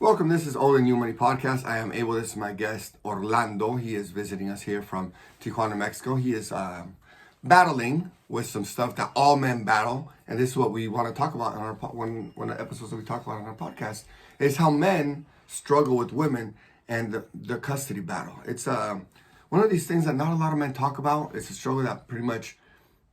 Welcome. This is All the New Money Podcast. I am able. This is my guest Orlando. He is visiting us here from Tijuana, Mexico. He is battling with some stuff that all men battle, and this is what we want to talk about in our one of the episodes that we talk about on our podcast is how men struggle with women and the custody battle. It's one of these things that not a lot of men talk about. It's a struggle that pretty much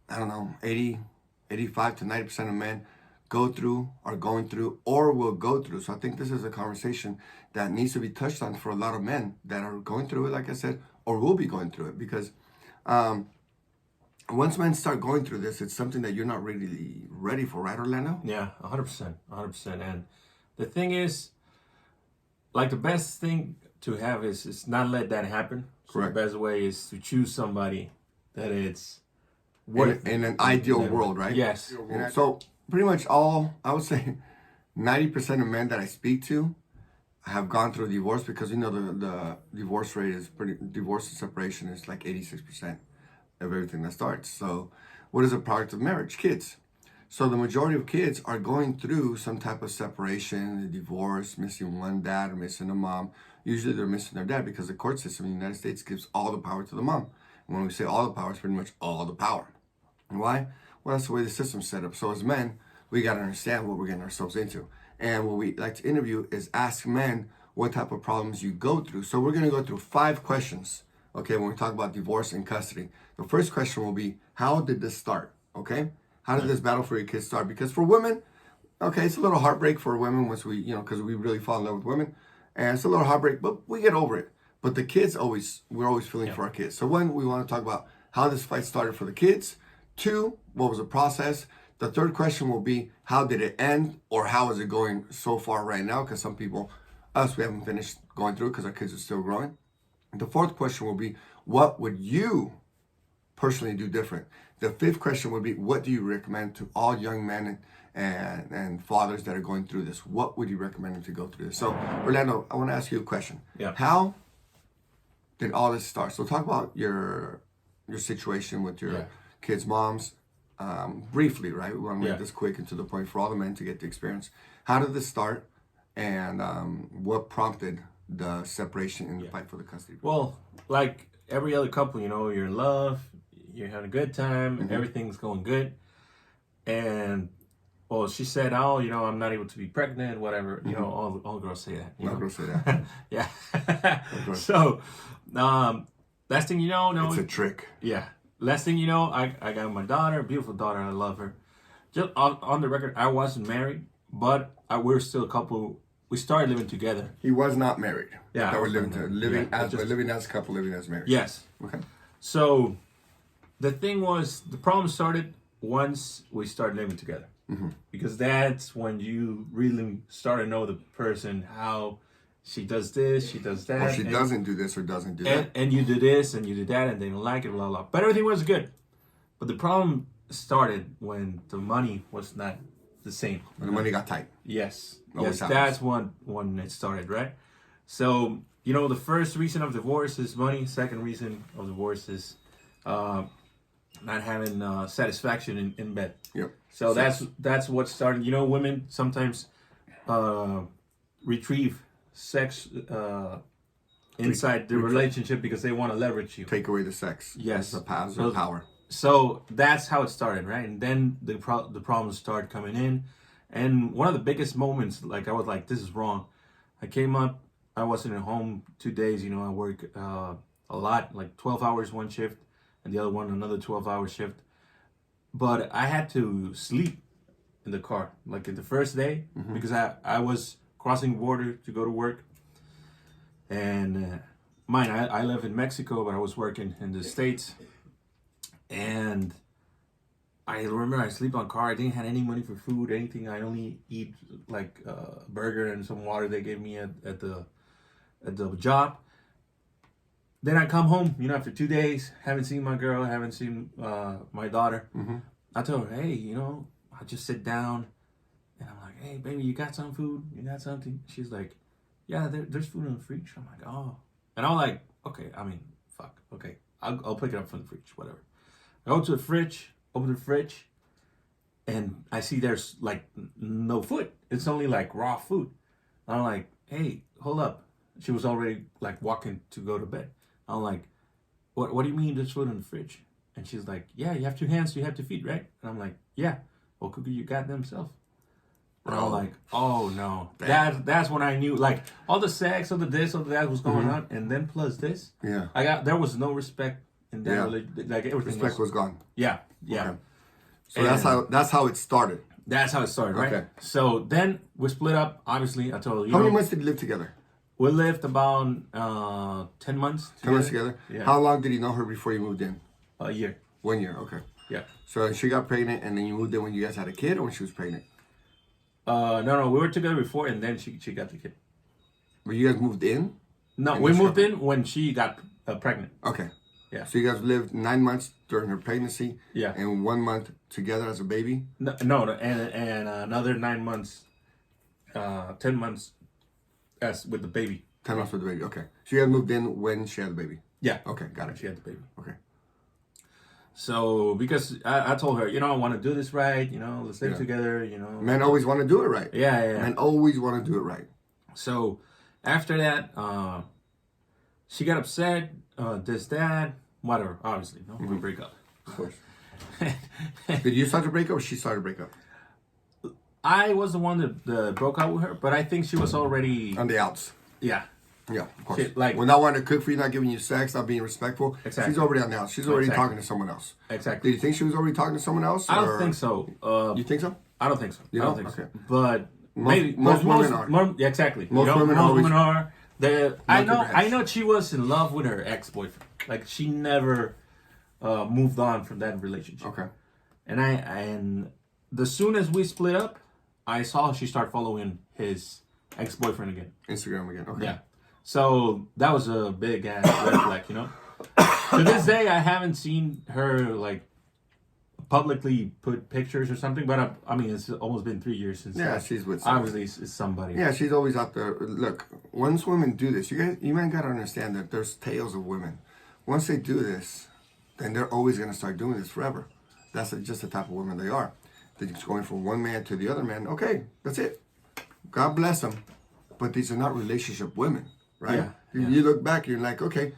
85 to 90% of men go through, are going through, or will go through. So I think this is a conversation that needs to be touched on for a lot of men that are going through it, like I said, or will be going through it. Because once men start going through this, it's something that you're not really ready for, right, Orlando? Yeah, 100%, 100%. And the thing is, like the best thing to have is not let that happen. So Correct. The best way is to choose somebody that it's In an ideal world, right? Yes. So pretty much I would say 90% of men that I speak to have gone through divorce because, the divorce rate is divorce and separation is like 86% of everything that starts. So what is a product of marriage? Kids. So the majority of kids are going through some type of separation, a divorce, missing one dad or missing a mom. Usually they're missing their dad because the court system in the United States gives all the power to the mom. And when we say all the power, it's pretty much all the power. And why? Well, that's the way the system's set up. So as men, we got to understand what we're getting ourselves into. And what we like to interview is ask men what type of problems you go through. So we're going to go through 5 questions, okay, when we talk about divorce and custody. The first question will be, how did this start, okay? How did this battle for your kids start? Because for women, okay, it's a little heartbreak for women once we, because we really fall in love with women. And it's a little heartbreak, but we get over it. But the kids we're always feeling for our kids. So one, we want to talk about how this fight started for the kids. 2, what was the process? The third question will be, how did it end, or how is it going so far right now? Because some people, we haven't finished going through because our kids are still growing. The fourth question will be, what would you personally do different? The fifth question would be, what do you recommend to all young men and fathers that are going through this? What would you recommend them to go through this? So, Orlando, I want to ask you a question. Yeah. How did all this start? So talk about your situation with your kids' moms. Briefly, right? We want to make this quick and to the point for all the men to get the experience. How did this start, and what prompted the separation and the fight for the custody? Well, like every other couple, you're in love, you're having a good time, everything's going good. And, well, she said, I'm not able to be pregnant, whatever. All girls say that. All girls say that. Yeah. So, last thing you know, it's a trick. Yeah. Last thing you know, I got my daughter, a beautiful daughter. I love her. Just on the record, I wasn't married, but we're still a couple. We started living together. He was not married. Yeah, that we're living as a couple, living as married. Yes. Okay. So the thing was, the problem started once we started living together, because that's when you really start to know the person, how she does this, she does that. Or she doesn't do this or doesn't do that. And you do this and you do that and they don't like it, blah, blah. But everything was good. But the problem started when the money was not the same. When the money got tight. Yes. Always Yes, that's when it started, right? So, the first reason of divorce is money. Second reason of divorce is not having satisfaction in bed. Yep. So that's what started. Women sometimes retrieve sex inside the relationship because they want to leverage you. Take away the sex. Yes. The power. So that's how it started, right? And then the problems started coming in. And one of the biggest moments, I was like, this is wrong. I came up, I wasn't at home 2 days. I work a lot, like 12 hours one shift and the other one another 12-hour shift. But I had to sleep in the car, like in the first day, because I was crossing the border to go to work. And I live in Mexico, but I was working in the States. And I remember I sleep on car. I didn't have any money for food, anything. I only eat like a burger and some water they gave me at the job. Then I come home, after 2 days, haven't seen my girl, haven't seen my daughter. I told her, hey, I just sit down and I'm like, hey, baby, you got some food? You got something? She's like, yeah, there's food in the fridge. I'm like, oh. And I'm like, okay, fuck, okay. I'll pick it up from the fridge, whatever. I go to the fridge, open the fridge, and I see there's like no food. It's only like raw food. I'm like, hey, hold up. She was already like walking to go to bed. I'm like, what do you mean there's food in the fridge? And she's like, yeah, you have 2 hands, you have 2 feet, right? And I'm like, yeah. Well, Cookie, you got them self. And I'm like, oh no. That's when I knew, like, all the sex, all the this, all the that was going on, and then plus this. Yeah. There was no respect in that religion. Like, everything Respect was gone. Yeah. Okay. So that's how it started. That's how it started, right? Okay. So then we split up. Obviously, I told you. How many months did you live together? We lived about 10 months. 10 months together? Yeah. How long did you know her before you moved in? A year. 1 year, okay. Yeah. So she got pregnant and then you moved in when you guys had a kid or when she was pregnant? No, we were together before and then she got the kid. But you guys moved in? No, we moved in when she got pregnant. Okay. Yeah. So you guys lived 9 months during her pregnancy. Yeah. And 1 month together as a baby. No, and another 9 months, 10 months, as with the baby. 10 months with the baby. Okay. So you guys moved in when she had the baby. Yeah. Okay, got it. She had the baby. Okay. So because I told her, I want to do this right. Let's live together. Men always want to do it right. Yeah. Men always want to do it right. So after that, she got upset. That, whatever. Obviously, we break up. Of course. Did you start to break up or she started to break up? I was the one that broke up with her, but I think she was already On the outs. Yeah. Yeah, of course. She, like, we're not wanting to cook for you, not giving you sex, not being respectful. Exactly. She's already on the outs. She's already talking to someone else. Exactly. Did you think she was already talking to someone else? I don't think so. You think so? I don't think so. You I don't don't? think Okay. so. But Most women are. Yeah, exactly. Most women are. I heads. know she was in love with her ex-boyfriend. Like, she never moved on from that relationship. Okay. And the soon as we split up, I saw she start following his ex-boyfriend again. Instagram again. Okay. Yeah. So that was a big ass red flag, To this day, I haven't seen her like publicly put pictures or something. But I mean, it's almost been 3 years since. Yeah, she's with somebody. Obviously, it's somebody. Yeah, she's always out there. Look, once women do this, you men gotta understand that there's tales of women. Once they do this, then they're always gonna start doing this forever. That's just the type of women they are. They're just going from one man to the other man. Okay, that's it. God bless them. But these are not relationship women, right? Yeah. You look back, you're like, okay.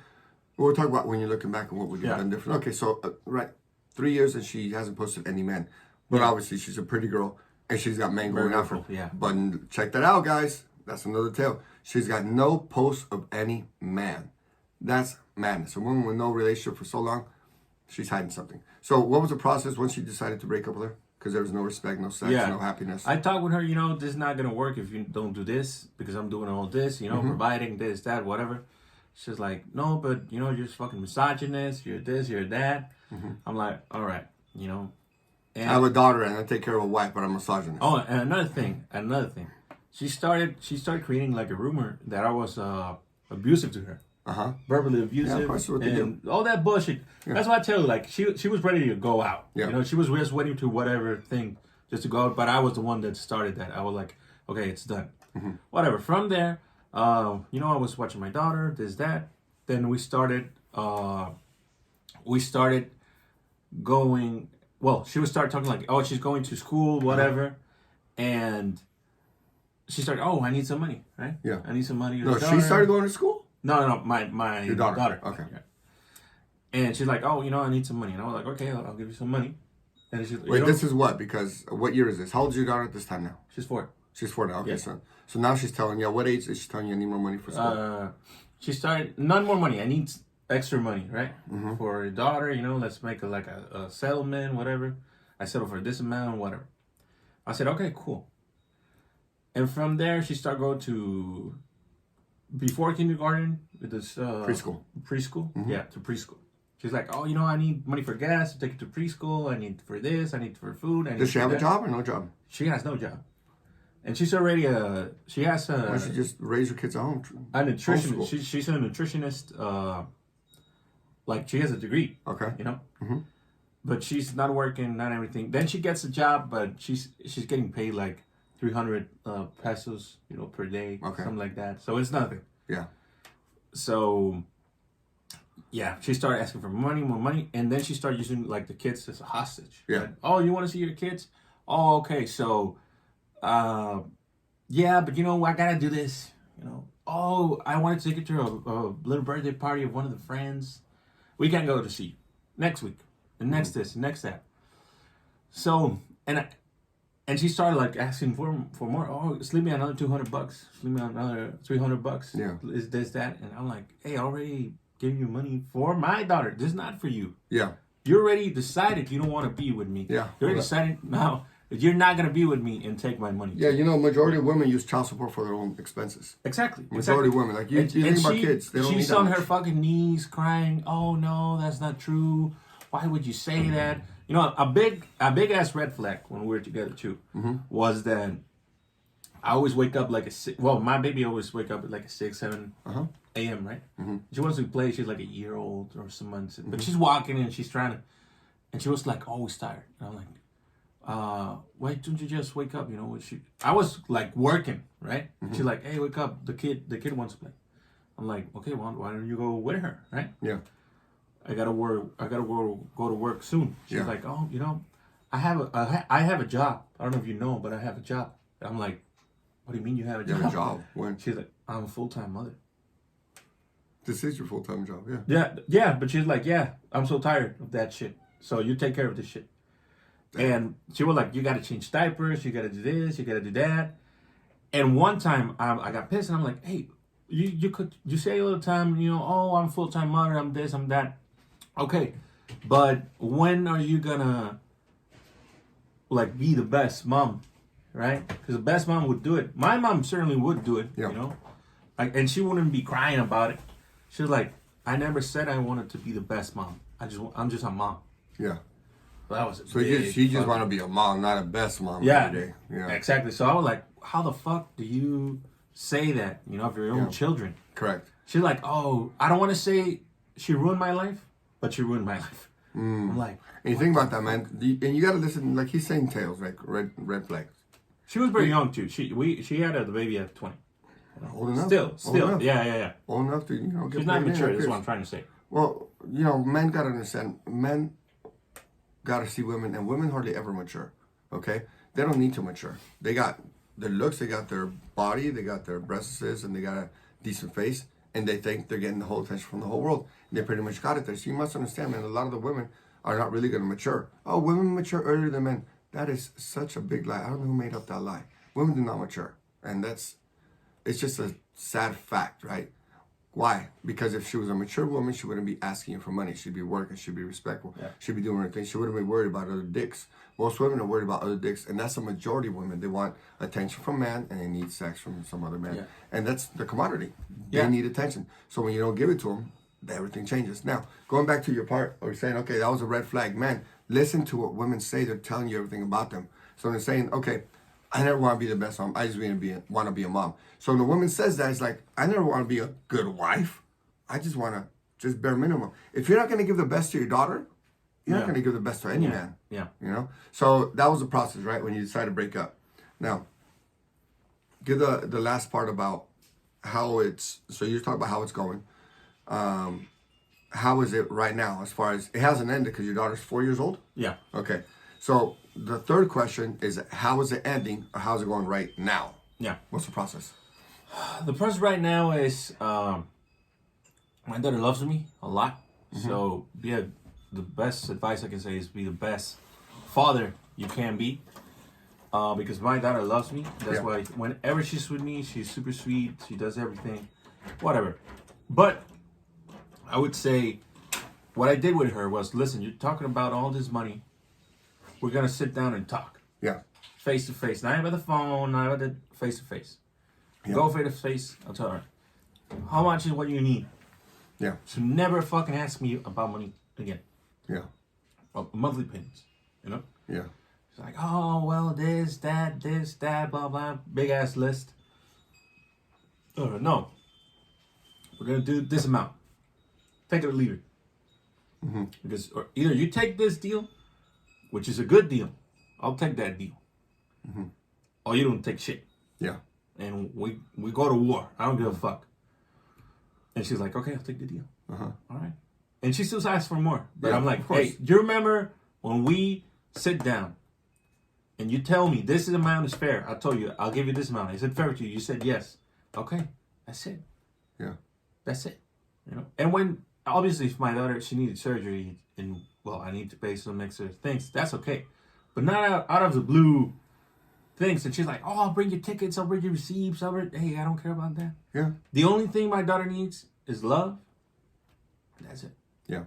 We'll talk about when you're looking back and what we could have done different. Okay, so, right, 3 years and she hasn't posted any men. But obviously she's a pretty girl and she's got men going out for her. Yeah. But check that out, guys. That's another tale. She's got no posts of any man. That's madness. A woman with no relationship for so long, she's hiding something. So what was the process once you decided to break up with her? Because there was no respect, no sex, no happiness. I talked with her, this is not going to work if you don't do this because I'm doing all this, providing this, that, whatever. She's like, no, but, you're just fucking misogynist. You're this, you're that. I'm like, all right, And I have a daughter and I take care of a wife, but I'm a misogynist. Oh, and another thing. She started creating like a rumor that I was abusive to her. Verbally abusive. Yeah, of course, what they and all that bullshit. Yeah. That's why I tell you, like, she was ready to go out. Yeah. She was just waiting to whatever thing just to go out. But I was the one that started that. I was like, okay, it's done. Whatever. From there, I was watching my daughter, this, that. Then we started going, well, she would start talking like, oh, she's going to school, whatever. And she started, oh, I need some money, right? Yeah. I need some money. No, she started going to school? No, my Your daughter. Okay. Yeah. And she's like, oh, I need some money. And I was like, okay, I'll give you some money. And she's like, wait, this is what? Because what year is this? How old is your daughter at this time now? She's 4. She's 4 now. Okay, Yeah. so now she's telling you, what age is she telling you I need more money for school? She started, not more money. I need extra money, right? For your daughter, let's make a settlement, whatever. I settle for this amount, whatever. I said, okay, cool. And from there, she started going to, before kindergarten, with this Preschool. Yeah, to preschool. She's like, oh, I need money for gas to take it to preschool. I need for this. I need for food. Does she have a job or no job? She has no job. And she's already she has a... Why don't you just raise her kids at home? A nutritionist. She's a nutritionist. Like, she has a degree. Okay. But she's not working, not everything. Then she gets a job, but she's getting paid like 300 pesos, per day. Okay. Something like that. So it's nothing. Yeah. So, yeah, she started asking for more money. And then she started using, like, the kids as a hostage. Yeah. Right? Oh, you want to see your kids? Oh, okay. So, yeah, but, I got to do this. oh, I wanted to take you to a little birthday party of one of the friends. We can't go to see you. Next week. And next this, and next that. So, and she started like asking for more. Oh, sleep me another $200. Sleep me another $300. Yeah. Is this that? And I'm like, hey, I already gave you money for my daughter. This is not for you. Yeah. You already decided you don't want to be with me. Yeah. You already decided now that you're not gonna be with me and take my money. Yeah, you know, majority of women use child support for their own expenses. Exactly. Majority of women, like you think about kids, they don't need she's that on much. her fucking knees crying. Oh no, that's not true. Why would you say that? You know, a big ass red flag when we were together too was that I always wake up like my baby always wake up at like a 6, 7 a.m. right? She wants to play. She's like a year old or some months, but she's walking and she's trying to, and she was like always tired. And I'm like, why don't you just wake up? You know, I was like working, right? She's like, hey, wake up. The kid wants to play. I'm like, okay, well, why don't you go with her, right? Yeah. I gotta work. I gotta go to work soon. She's Yeah. like, oh, you know, I have a job. I don't know if you know, but I have a job. I'm like, what do you mean you have a You job? have a job. When? She's like, I'm a full-time mother. This is your full-time job, yeah. Yeah. But she's like, yeah, I'm so tired of that shit. So you take care of this shit. And she was like, you gotta change diapers. You gotta do this. You gotta do that. And one time I got pissed and I'm like, hey, you say all the time, you know, oh, I'm a full-time mother. I'm this. I'm that. Okay, but when are you gonna like be the best mom, right? Because the best mom would do it. My mom certainly would do it, Yeah. you know, like, and she wouldn't be crying about it. She was like, I never said I wanted to be the best mom. I'm just a mom. Yeah. That was So she just want to be a mom, not a best mom every day. Yeah. Exactly. So I was like, how the fuck do you say that, you know, of your own children? Correct. She's like, oh, I don't want to say she ruined my life, but she ruined my life. I'm like, And you think about that, man. And you got to listen, like he's saying tales, like red flags. she was very young too. She had the baby at 20. Old enough? Still, Old enough. yeah. Old enough to, you know, get She's not pregnant, mature. have That's kids. what I'm trying to say. Well, you know, men got to understand. Men got to see women, and women hardly ever mature, okay? They don't need to mature. They got their looks, they got their body, they got their breasts, and they got a decent face, and they think they're getting the whole attention from the whole world. And they pretty much got it there. So you must understand, man, a lot of the women are not really going to mature. Oh, women mature earlier than men. That is such a big lie. I don't know who made up that lie. Women do not mature. And it's just a sad fact, right? Why? Because if she was a mature woman, she wouldn't be asking you for money. She'd be working. She'd be respectful. Yeah. She'd be doing her thing. She wouldn't be worried about other dicks. Most women are worried about other dicks, and that's a majority of women. They want attention from man, and they need sex from some other man. Yeah. And that's the commodity. They Yeah. need attention. So when you don't give it to them, everything changes. Now, going back to your part, or saying, okay, that was a red flag. Man, listen to what women say. They're telling you everything about them. So they're saying, okay, I never want to be the best mom. I just want to be a mom. So when the woman says that, it's like, I never want to be a good wife. I just want to just bare minimum. If you're not going to give the best to your daughter, you're not going to give the best to any man. Yeah. You know? So that was the process, right? When you decided to break up. Now, give the last part about how it's, so you're talking about how it's going. How is it right now as far as, it hasn't ended because your daughter's 4 years old? Yeah. Okay. So the third question is, how is it ending or how's it going right now? Yeah. What's the process? The process right now is my daughter loves me a lot. So the best advice I can say is be the best father you can be. Because my daughter loves me. That's Yeah. why whenever she's with me, she's super sweet. She does everything. Whatever. But I would say what I did with her was, listen, you're talking about all this money. We're going to sit down and talk. Yeah. Face to face. Not over the phone, not over the face to face. Yeah. Go face to face. I'll tell her. How much is what you need? Yeah. So never fucking ask me about money again. Yeah. Monthly payments. You know? Yeah. It's like, oh, well, this, that, blah, blah. Big ass list. No. We're going to do this amount. Take it or leave it. Because or either you take this deal, which is a good deal. I'll take that deal. Or you don't take shit. Yeah. And we go to war. I don't give a fuck. And she's like, okay, I'll take the deal. Uh-huh. All right. And she still asks for more. But Yeah, I'm like, of course. hey, do you remember when we sit down and you tell me this amount is fair? I told you, I'll give you this amount. Is it fair to you? You said yes. Okay. That's it. Yeah. That's it. You know. And when obviously, if my daughter she needed surgery and well, I need to pay some extra things. That's okay, but not out of the blue things. And she's like, "Oh, I'll bring you tickets. I'll bring you receipts. Hey, I don't care about that." Yeah. The only thing my daughter needs is love. That's it. Yeah.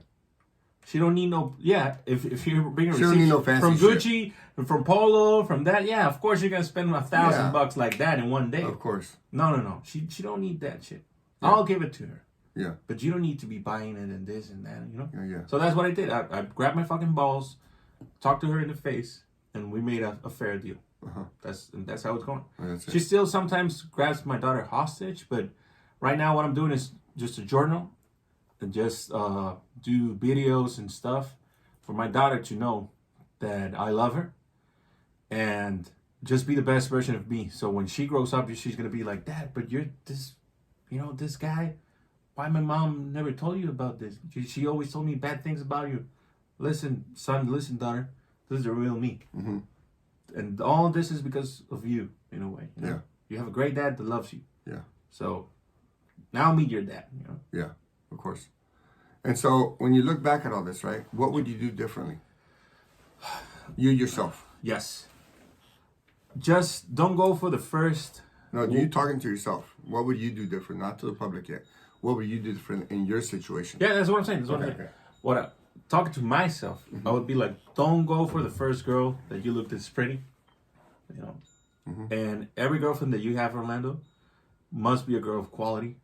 She don't need no. Yeah, if you're bringing She don't need no fancy from shit. Gucci, from Polo, from that, yeah, of course you're gonna spend $1,000 like that in one day. Of course. No. She don't need that shit. I'll give it to her. Yeah. But you don't need to be buying it and this and that, you know? Yeah. So that's what I did. I grabbed my fucking balls, talked to her in the face, and we made a fair deal. Uh-huh. That's how it's going. That's it. She still sometimes grabs my daughter hostage, but right now what I'm doing is just a journal and just do videos and stuff for my daughter to know that I love her and just be the best version of me. So when she grows up, she's gonna be like, "Dad, but you're this, this guy. Why my mom never told you about this? She always told me bad things about you. Listen, son, listen, daughter. This is the real me. Mm-hmm. And all this is because of you, in a way. You know? Yeah. You have a great dad that loves you. Yeah. So now meet your dad, you know? Yeah, of course. And so when you look back at all this, right, what would you do differently? You yourself. Yes. Just don't go for the first. No, you talking to yourself. What would you do different? Not to the public yet. What would you do different in your situation? Yeah, that's what I'm saying. That's what I'm saying. Talking to myself, I would be like, don't go for the first girl that you look this pretty, you know. And every girlfriend that you have, Orlando, must be a girl of quality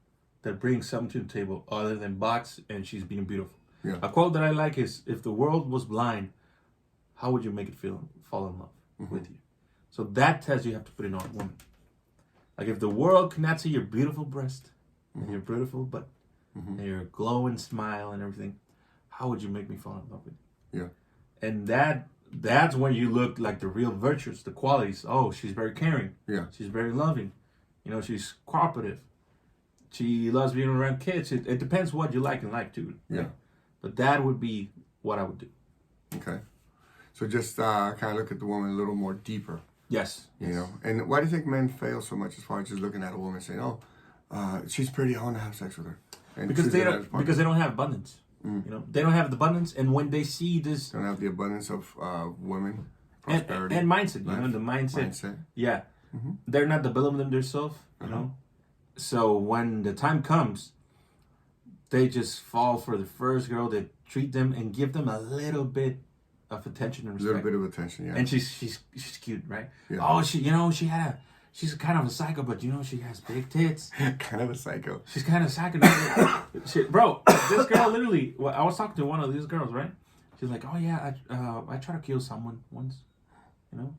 that brings something to the table other than box and she's being beautiful. Yeah. A quote that I like is, if the world was blind, how would you make it fall in love with you? So that test you have to put in on a woman. Like if the world cannot see your beautiful breast and your beautiful butt and your glowing smile and everything, how would you make me fall in love with you? Yeah. And that's when you look like the real virtues, the qualities. Oh, she's very caring. Yeah. She's very loving. she's cooperative. She loves being around kids. It depends what you like and like too. Right? Yeah. But that would be what I would do. Okay. So just kind of look at the woman a little more deeper. Yes. You know, and why do you think men fail so much as far as just looking at a woman and saying, "Oh, she's pretty. I want to have sex with her." And because they don't have abundance. They don't have the abundance, and when they see this, don't have the abundance of women, prosperity, and mindset. The mindset. Yeah, they're not developing themselves. You know, so when the time comes, they just fall for the first girl that treat them and give them a little bit of attention and respect. A little bit of attention, yeah. And she's cute, right? Yeah. Oh, she's kind of a psycho, but she has big tits. Kind of a psycho. She's kind of psycho. Bro, this girl literally. Well, I was talking to one of these girls, right? She's like, "Oh yeah, I tried to kill someone once, you know."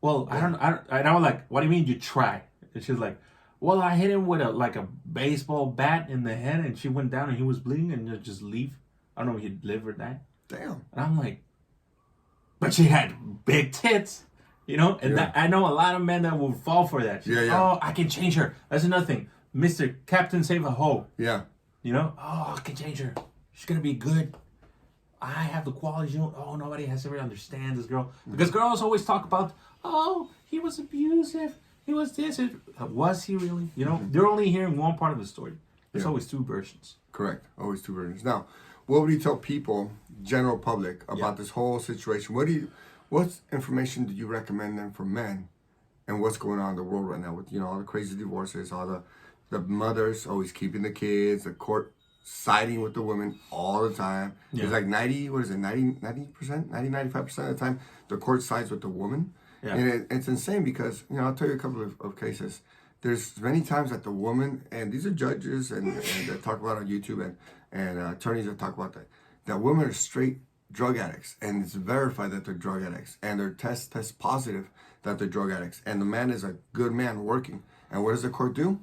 Well, yeah. And I was like, "What do you mean you try?" And she's like, "Well, I hit him with a baseball bat in the head, and she went down, and he was bleeding, and just leave. I don't know if he'd live or die." Damn. And I'm like, but she had big tits, and I know a lot of men that will fall for that. Oh, I can change her. That's another thing. Mr. Captain Save a Hoe. Yeah. Oh, I can change her. She's going to be good. I have the qualities. Nobody has ever understand this girl. Because girls always talk about, oh, he was abusive. He was this. Was he really? They're only hearing one part of the story. There's always two versions. Correct. Always two versions. Now, what would you tell people, general public, about this whole situation? What information do you recommend them for men, and what's going on in the world right now with all the crazy divorces, all the mothers always keeping the kids, the court siding with the women all the time. Yeah. It's like 90%, 95% of the time the court sides with the woman. Yeah. And it's insane because I'll tell you a couple of cases. There's many times that the woman, and these are judges and they talk about on YouTube and attorneys that talk about that women are straight drug addicts, and it's verified that they're drug addicts, and their test positive that they're drug addicts, and the man is a good man working. And what does the court do?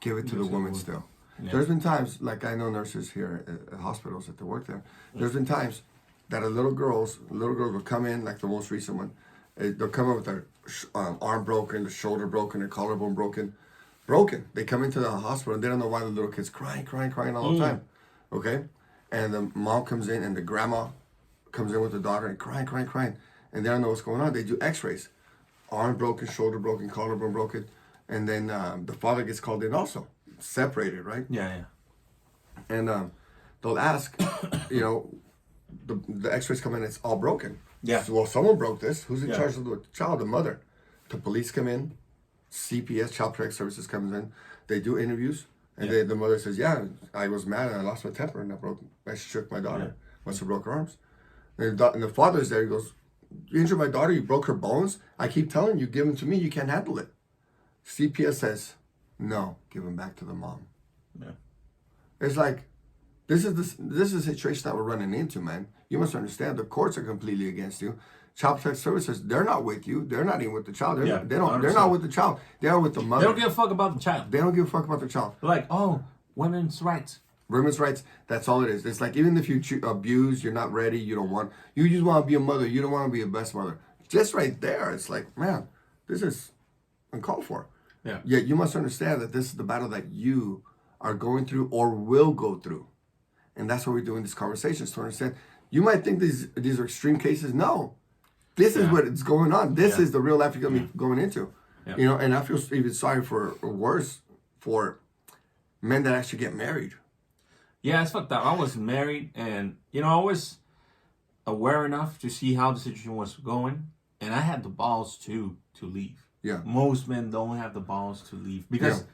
Give it to the woman still. Yeah. There's been times, like I know nurses here at hospitals that they work there. There's been times that little girls will come in, like the most recent one. They'll come in with their arm broken, the shoulder broken, their collarbone broken. They come into the hospital and they don't know why the little kid's crying all the time. Okay? And the mom comes in and the grandma comes in with the daughter and crying. And they don't know what's going on. They do x-rays. Arm broken, shoulder broken, collarbone broken. and then the father gets called in also, separated, right? Yeah, yeah. And they'll ask, you know, the X-rays come in, it's all broken. Yeah. So, well, someone broke this. Who's in Yeah. charge of the child? The mother. The police come in, CPS, Child Protective Services comes in. They do interviews, and the mother says, "Yeah, I was mad and I lost my temper and I shook my daughter. Must have broke her arms." And the father's there. He goes, "You injured my daughter. You broke her bones. I keep telling you, give them to me. You can't handle it." CPS says, "No, give them back to the mom." Yeah. It's like, this is the situation that we're running into, man. You must understand, the courts are completely against you. Child Protective Services, they're not with you. They're not even with the child. They're, Yeah, they don't. They're 100%. not with the child. They are with the mother. They don't give a fuck about the child. They don't give a fuck about the child. They're like, oh, women's rights. Women's rights. That's all it is. It's like, even if you abuse, you're not ready. You don't want. You just want to be a mother. You don't want to be a best mother. Just right there, it's like, man, this is uncalled for. Yeah. Yet you must understand that this is the battle that you are going through or will go through. And that's what we're doing these conversations, to understand. You might think these are extreme cases. No. This is what is going on. This is the real life you're going to be going into. Yeah. You know, and I feel even sorry for, or worse, for men that actually get married. Yeah, it's fucked up. I was married, and I was aware enough to see how the situation was going, and I had the balls to leave. Yeah. Most men don't have the balls to leave because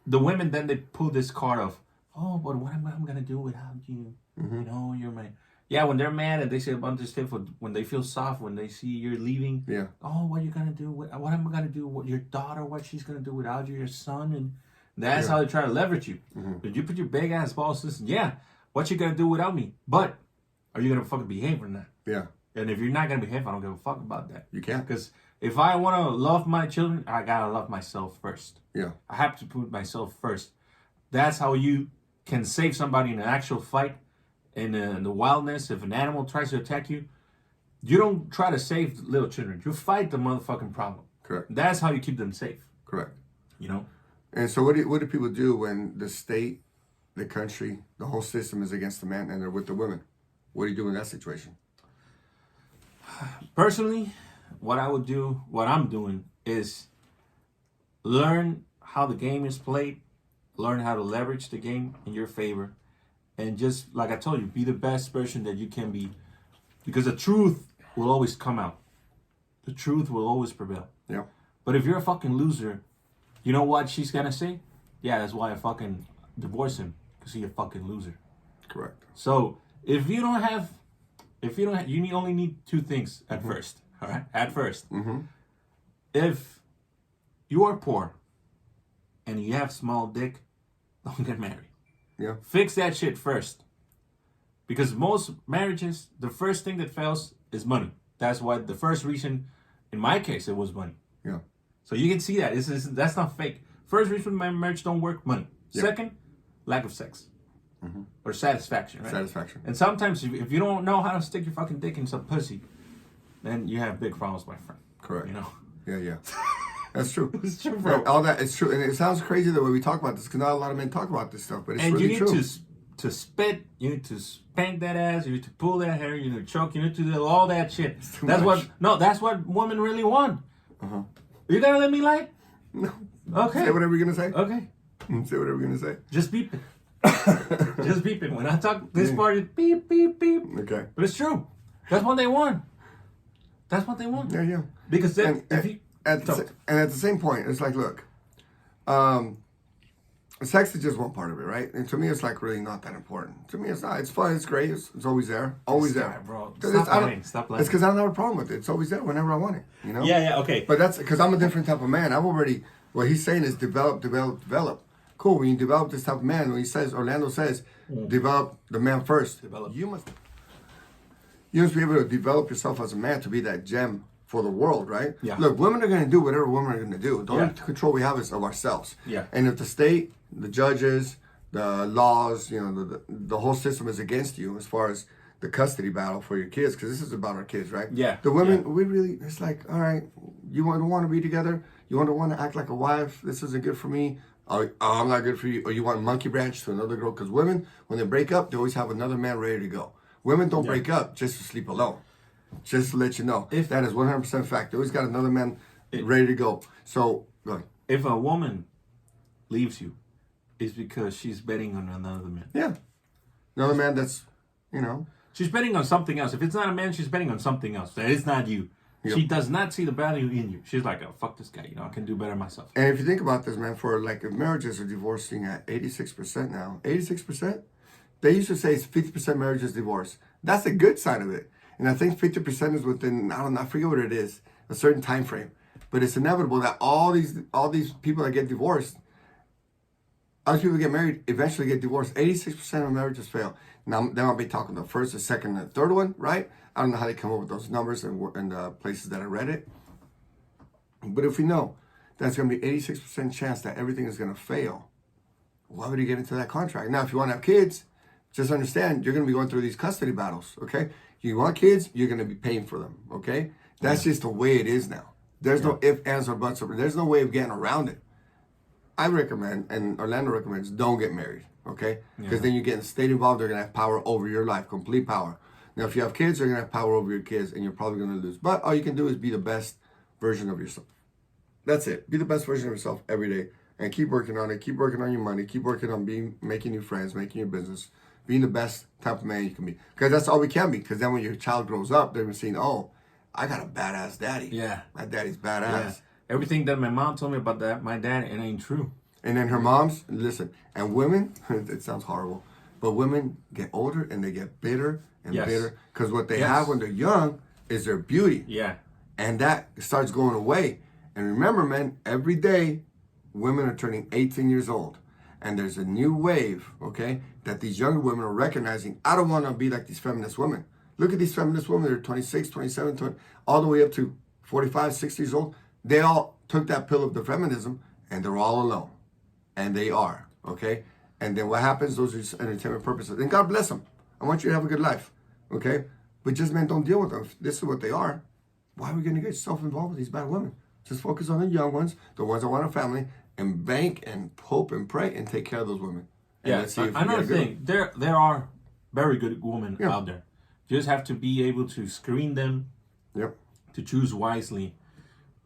the women then they pull this card of, oh, but what am I gonna do without you? You know, you're my. Yeah, when they're mad and they say a bunch of stuff, when they feel soft, when they see you're leaving. Yeah. Oh, what are you gonna do? What am I gonna do? What your daughter? What she's gonna do without you? Your son? And that's how they try to leverage you. Did you put your big ass balls? Listen, yeah. What you gonna do without me? But are you gonna fucking behave or not? Yeah. And if you're not gonna behave, I don't give a fuck about that. You can't. Because if I want to love my children, I gotta love myself first. Yeah. I have to put myself first. That's how you can save somebody in an actual fight. In the wildness, if an animal tries to attack you, you don't try to save little children. You fight the motherfucking problem. Correct. That's how you keep them safe. Correct. You know? And so what do people do when the state, the country, the whole system is against the man and they're with the women? What do you do in that situation? Personally, what I'm doing is learn how the game is played, learn how to leverage the game in your favor, and just, like I told you, be the best person that you can be. Because the truth will always come out. The truth will always prevail. Yeah. But if you're a fucking loser, you know what she's gonna say? Yeah, that's why I fucking divorced him. Because he's a fucking loser. Correct. So, you only need two things at first. All right? At first. If you are poor and you have small dick, don't get married. Yeah. Fix that shit first. Because most marriages, the first thing that fails is money. That's why the first reason, in my case, it was money. Yeah. So you can see that. That's not fake. First reason my marriage don't work, money. Yeah. Second, lack of sex. Or satisfaction, right? Satisfaction. And sometimes if you don't know how to stick your fucking dick in some pussy, then you have big problems, my friend. Correct. You know? Yeah, yeah. That's true. It's true, bro. All that, it's true. And it sounds crazy the way we talk about this, because not a lot of men talk about this stuff, but it's And really you need true. to spit, you need to spank that ass, you need to pull that hair, you need to choke, you need to do all that shit. That's much. that's what women really want. You gonna let me lie? No. Okay. Say whatever you're going to say. Okay. Say whatever you're going to say. Just beep it. Just beep it. When I talk this part, it's beep, beep, beep. Okay. But it's true. That's what they want. That's what they want. Yeah, yeah. Because then, if you... At the same point, it's like, look, sex is just one part of it, right? And to me, it's like really not that important. To me, it's not. It's fun. It's great. It's always there. Always there. Bro, 'Cause stop I don't- lying. Stop lying. It's because I don't have a problem with it. It's always there whenever I want it. You know. Yeah, okay. But that's because I'm a different type of man. I've already. What he's saying is develop. Cool. When you develop this type of man, when he says Orlando says, develop the man first. Develop. You must be able to develop yourself as a man to be that gem for the world, right? Yeah. Look, women are going to do whatever women are going to do. The only control we have is of ourselves. Yeah. And if the state, the judges, the laws, the whole system is against you as far as the custody battle for your kids, because this is about our kids, right? Yeah. The women, we really, it's like, all right, you want to be together? You want to act like a wife? This isn't good for me. Oh, I'm not good for you. Or you want monkey branch to another girl? Because women, when they break up, they always have another man ready to go. Women don't break up just to sleep alone. Just to let you know. That is 100% fact. They always got another man ready to go. So, go ahead. if a woman leaves you, it's because she's betting on another man. Yeah. Another man that's, you know. She's betting on something else. If it's not a man, she's betting on something else. That is not you. Yep. She does not see the value in you. She's like, oh, fuck this guy. You know, I can do better myself. And if you think about this, man, for like if marriages are divorcing at 86% now, 86%, they used to say it's 50% marriages divorce. That's a good sign of it. And I think 50% is within, I don't know, I forget what it is, a certain time frame. But it's inevitable that all these people that get divorced, all these people get married, eventually get divorced. 86% of marriages fail. Now, they might be talking the first, the second, and the third one, right? I don't know how they come up with those numbers and the places that I read it. But if we know that's going to be 86% chance that everything is going to fail, why would you get into that contract? Now, if you want to have kids, just understand you're going to be going through these custody battles, okay? You want kids, you're going to be paying for them, okay? That's just the way it is now. There's no ifs, ands, or buts. There's no way of getting around it. I recommend, and Orlando recommends, don't get married, okay? Because then you get in the state involved, they're going to have power over your life, complete power. Now, if you have kids, they're going to have power over your kids, and you're probably going to lose. But all you can do is be the best version of yourself. That's it. Be the best version of yourself every day, and keep working on it. Keep working on your money. Keep working on making new friends, making your business, being the best type of man you can be. Because that's all we can be. Because then when your child grows up, they're seeing, oh, I got a badass daddy. Yeah. My daddy's badass. Yeah. Everything that my mom told me about that, my dad, it ain't true. And then her moms, listen, and women, it sounds horrible, but women get older and they get bitter and bitter. Because what they have when they're young is their beauty. Yeah. And that starts going away. And remember, man, every day women are turning 18 years old. And there's a new wave, okay, that these younger women are recognizing. I don't want to be like these feminist women. Look at these feminist women. They're 26, 27, 20, all the way up to 45, 60 years old. They all took that pill of the feminism and they're all alone. And they are, okay? And then what happens? Those are just entertainment purposes. And God bless them. I want you to have a good life, okay? But just, man, don't deal with them. If this is what they are, why are we going to get yourself involved with these bad women? Just focus on the young ones, the ones that want a family, and bank and hope and pray and take care of those women. And Yeah, let's see if we another get a good thing, there are very good women out there. You just have to be able to screen them, Yep. to choose wisely.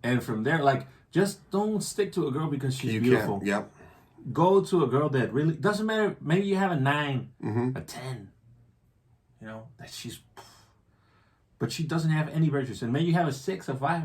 And from there, like, just don't stick to a girl because she's You beautiful. can. Yep. Go to a girl that really doesn't matter. Maybe you have a 9, a 10. You know that but she doesn't have any virtues. And maybe you have a 6, a 5,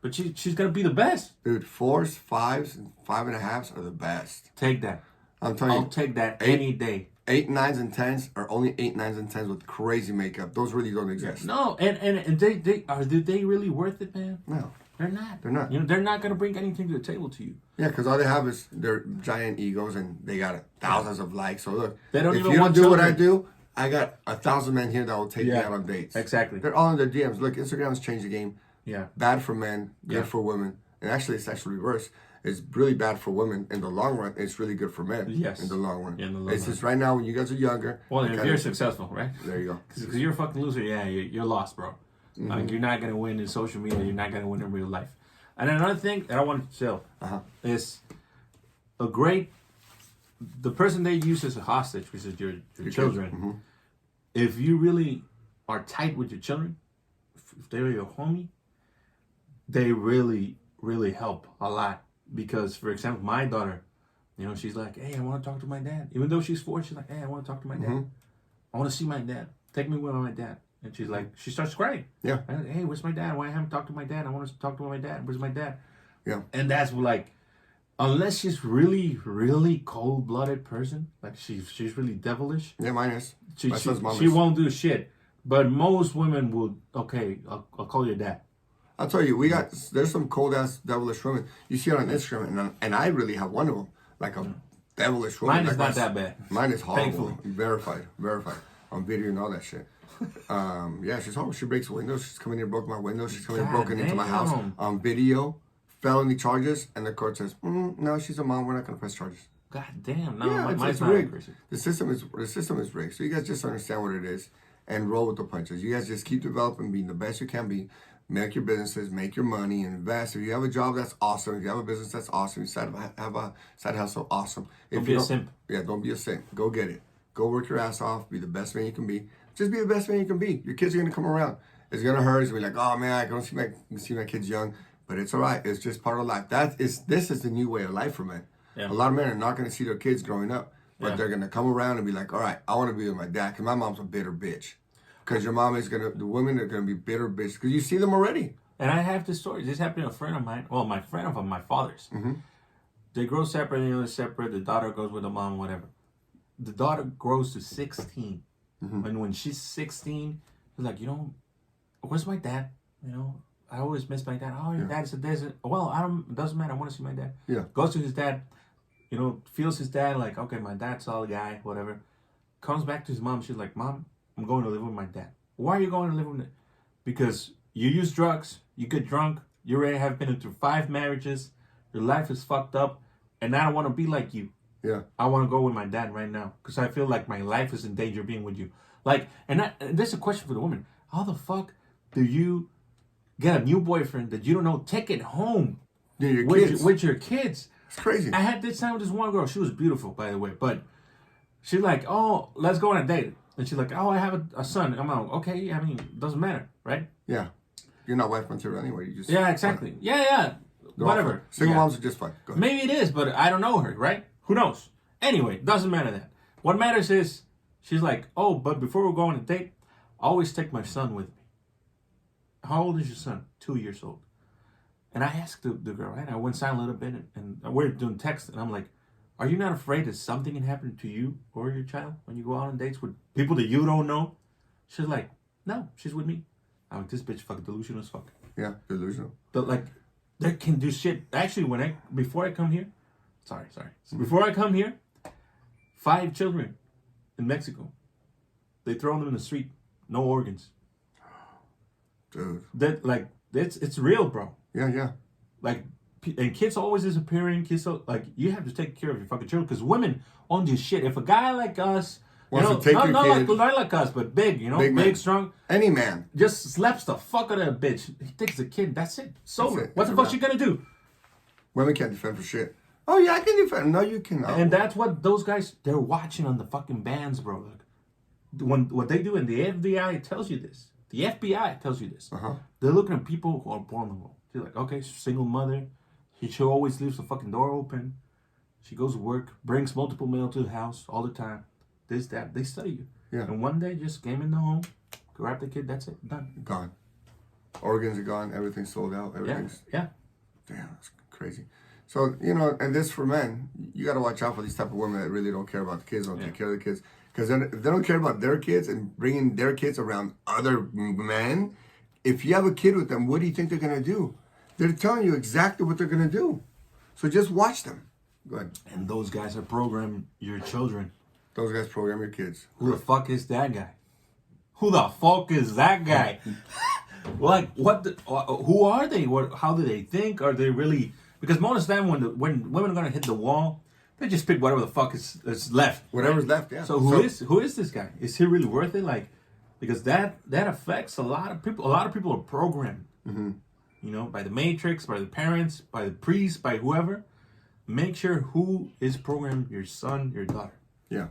but she's gonna be the best. Dude, 4s, 5s, and 5.5s are the best. Take that. I'm telling I'll you. take that any day. 8, 9s, and 10s are only 8, 9s, and 10s with crazy makeup. Those really don't exist. No, and they really worth it, man? No. They're not. They're not. You know, they're not gonna bring anything to the table to you. Yeah, because all they have is their giant egos and they got thousands of likes. So look, They don't if even you don't want do what I children. do, I got 1,000 men here that will take me out on dates. Exactly. They're all in their DMs. Look, Instagram's changed the game. Yeah. Bad for men, good Yeah. for women. And actually, it's actually reverse. It's really bad for women in the long run. It's really good for men Yes. in the long run. In the long it's run. just right now when you guys are younger. Well, you if kinda- you're successful, right? There you go. Because you're a fucking loser, yeah, you're lost, bro. Mm-hmm. Like, you're not gonna win in social media. You're not gonna win in real life. And another thing that I wanted to tell is the person they use as a hostage, which is your children. Mm-hmm. If you really are tight with your children, if they're your homie, they really, really help a lot. Because, for example, my daughter, you know, she's like, hey, I want to talk to my dad. Even though she's 4, she's like, hey, I want to talk to my dad. I want to see my dad. Take me with my dad. And she's like, she starts crying. Yeah. I'm like, hey, where's my dad? Why I haven't talked to my dad? I want to talk to my dad. Where's my dad? Yeah. And that's like, unless she's really, really cold-blooded person, like she's really devilish, Yeah, mine is. she, My she, son's mom she is. won't do shit. But most women will, okay, I'll call your dad. I'll tell you, there's some cold ass devilish women. You see it on Instagram, and I really have one of them, like a devilish woman. Mine is like not my- that bad. Mine is horrible. Thankfully. Verified on video and all that shit. Yeah, she's horrible. She breaks windows. She's coming here, broke my windows. She's coming here, God broken into my house damn. on video, felony charges, and the court says, no, she's a mom. We're not gonna press charges. God damn, no, Yeah, mine's it's not rigged. crazy. The system is rigged. So you guys just understand what it is and roll with the punches. You guys just keep developing, being the best you can be. Make your businesses, make your money, invest. If you have a job, that's awesome. If you have a business, that's awesome. You have a side hustle, awesome. If Don't be you a simp. Yeah, don't be a simp. Go get it. Go work your ass off. Be the best man you can be. Just be the best man you can be. Your kids are gonna come around. It's gonna hurt. It's gonna be like, oh man, I can see my kids young. But it's all right. It's just part of life. This is the new way of life for men. Yeah. A lot of men are not going to see their kids growing up, but Yeah. they're going to come around and be like, all right, I want to be with my dad because my mom's a bitter bitch. Because your mom is the women are going to be bitter bitches because you see them already. And I have this story. This happened to a friend of mine. Well, my friend of my father's. Mm-hmm. They grow separate, they're separate. The daughter goes with the mom, whatever. The daughter grows to 16. Mm-hmm. And when she's 16, she's like, where's my dad? I always miss my dad. Oh, your dad's a desert. Well, it doesn't matter. I want to see my dad. Yeah. Goes to his dad, feels his dad like, okay, my dad's all the guy, whatever. Comes back to his mom. She's like, Mom, I'm going to live with my dad. Why are you going to live with him? Because you use drugs, you get drunk, you already have been through 5 marriages, your life is fucked up, and I don't want to be like you. Yeah. I want to go with my dad right now because I feel like my life is in danger being with you. Like, and this is a question for the woman. How the fuck do you get a new boyfriend that you don't know? Take it home Yeah, your with, kids. with your kids. It's crazy. I had this time with this one girl. She was beautiful, by the way, but she's like, oh, let's go on a date. And she's like, oh, I have a son. I'm like, okay, I mean, doesn't matter, right? Yeah. You're not wife material anyway. You just Yeah, exactly. Yeah. They're Whatever. awful. Single Yeah. moms are just fine. Go ahead. Maybe it is, but I don't know her, right? Who knows? Anyway, doesn't matter that. What matters is she's like, oh, but before we go on a date, I always take my son with me. How old is your son? 2 years old. And I asked the girl, right? I went silent a little bit, and we're doing text, and I'm like, are you not afraid that something can happen to you or your child when you go out on dates with people that you don't know? She's like, no, she's with me. I'm like, this bitch fucking delusional as fuck. Yeah, delusional. But like, they can do shit. Actually, before I come here, sorry. Before I come here, 5 children in Mexico. They throw them in the street, no organs. Dude. It's real, bro. Yeah. Like, and kids always disappearing. You have to take care of your fucking children because women own this shit. If a guy like us, Wants to take your kid. not like us, but big, Big man. strong, Any man. just slaps the fuck out of that bitch. He takes the kid. That's it. It's over. it. What the It's a fuck she gonna do? Women can't defend for shit. Oh yeah, I can defend. No, you cannot. And that's what those guys, they're watching on the fucking bands, bro. Like, what they do, and the FBI tells you this. The FBI tells you this. Uh-huh. They're looking at people who are vulnerable. They're like, okay, single mother. She always leaves the fucking door open. She goes to work, brings multiple mail to the house all the time. This, that. They study you. Yeah. And one day, just came in the home, grab the kid, that's it. Done. Gone. Organs are gone. Everything's sold out. Everything's Yeah. damn. That's crazy. So and this for men, you got to watch out for these type of women that really don't care about the kids, don't take care of the kids, because if they don't care about their kids and bringing their kids around other men, if you have a kid with them, what do you think they're gonna do? They're telling you exactly what they're gonna do. So just watch them. Go ahead. And those guys are programming your children. Those guys program your kids. Who the fuck is that guy? Who the fuck is that guy? Like, who are they? How do they think? Are they really? Because most of the time, when women are gonna hit the wall, they just pick whatever the fuck is left. Whatever's right? left, yeah. So who is this guy? Is he really worth it? Like, because that affects a lot of people. A lot of people are programmed. Mm-hmm. By the Matrix, by the parents, by the priest, by whoever. Make sure who is programming your son, your daughter. Yeah.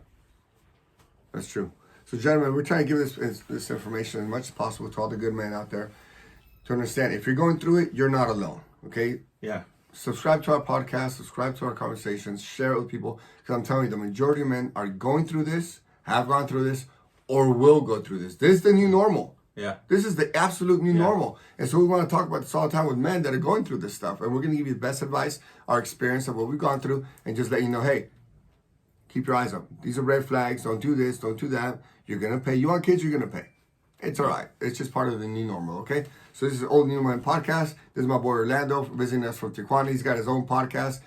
That's true. So, gentlemen, we're trying to give this information as much as possible to all the good men out there to understand if you're going through it, you're not alone. Okay? Yeah. Subscribe to our podcast, subscribe to our conversations, share it with people. Because I'm telling you, the majority of men are going through this, have gone through this, or will go through this. This is the new normal. Yeah. This is the absolute new normal. And so we want to talk about this all the time with men that are going through this stuff. And we're going to give you the best advice, our experience of what we've gone through, and just let you know, hey, keep your eyes up. These are red flags. Don't do this. Don't do that. You're going to pay. You want kids, you're going to pay. It's all right. It's just part of the new normal, okay? So this is Old New Man Podcast. This is my boy Orlando visiting us from Tijuana. He's got his own podcast,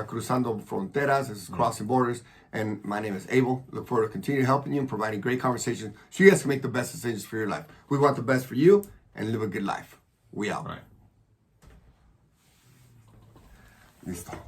Cruzando Fronteras. This is Crossing Borders. And my name is Abel. Look forward to continuing helping you and providing great conversation so you guys can make the best decisions for your life. We want the best for you and live a good life. We out. Right. Listo.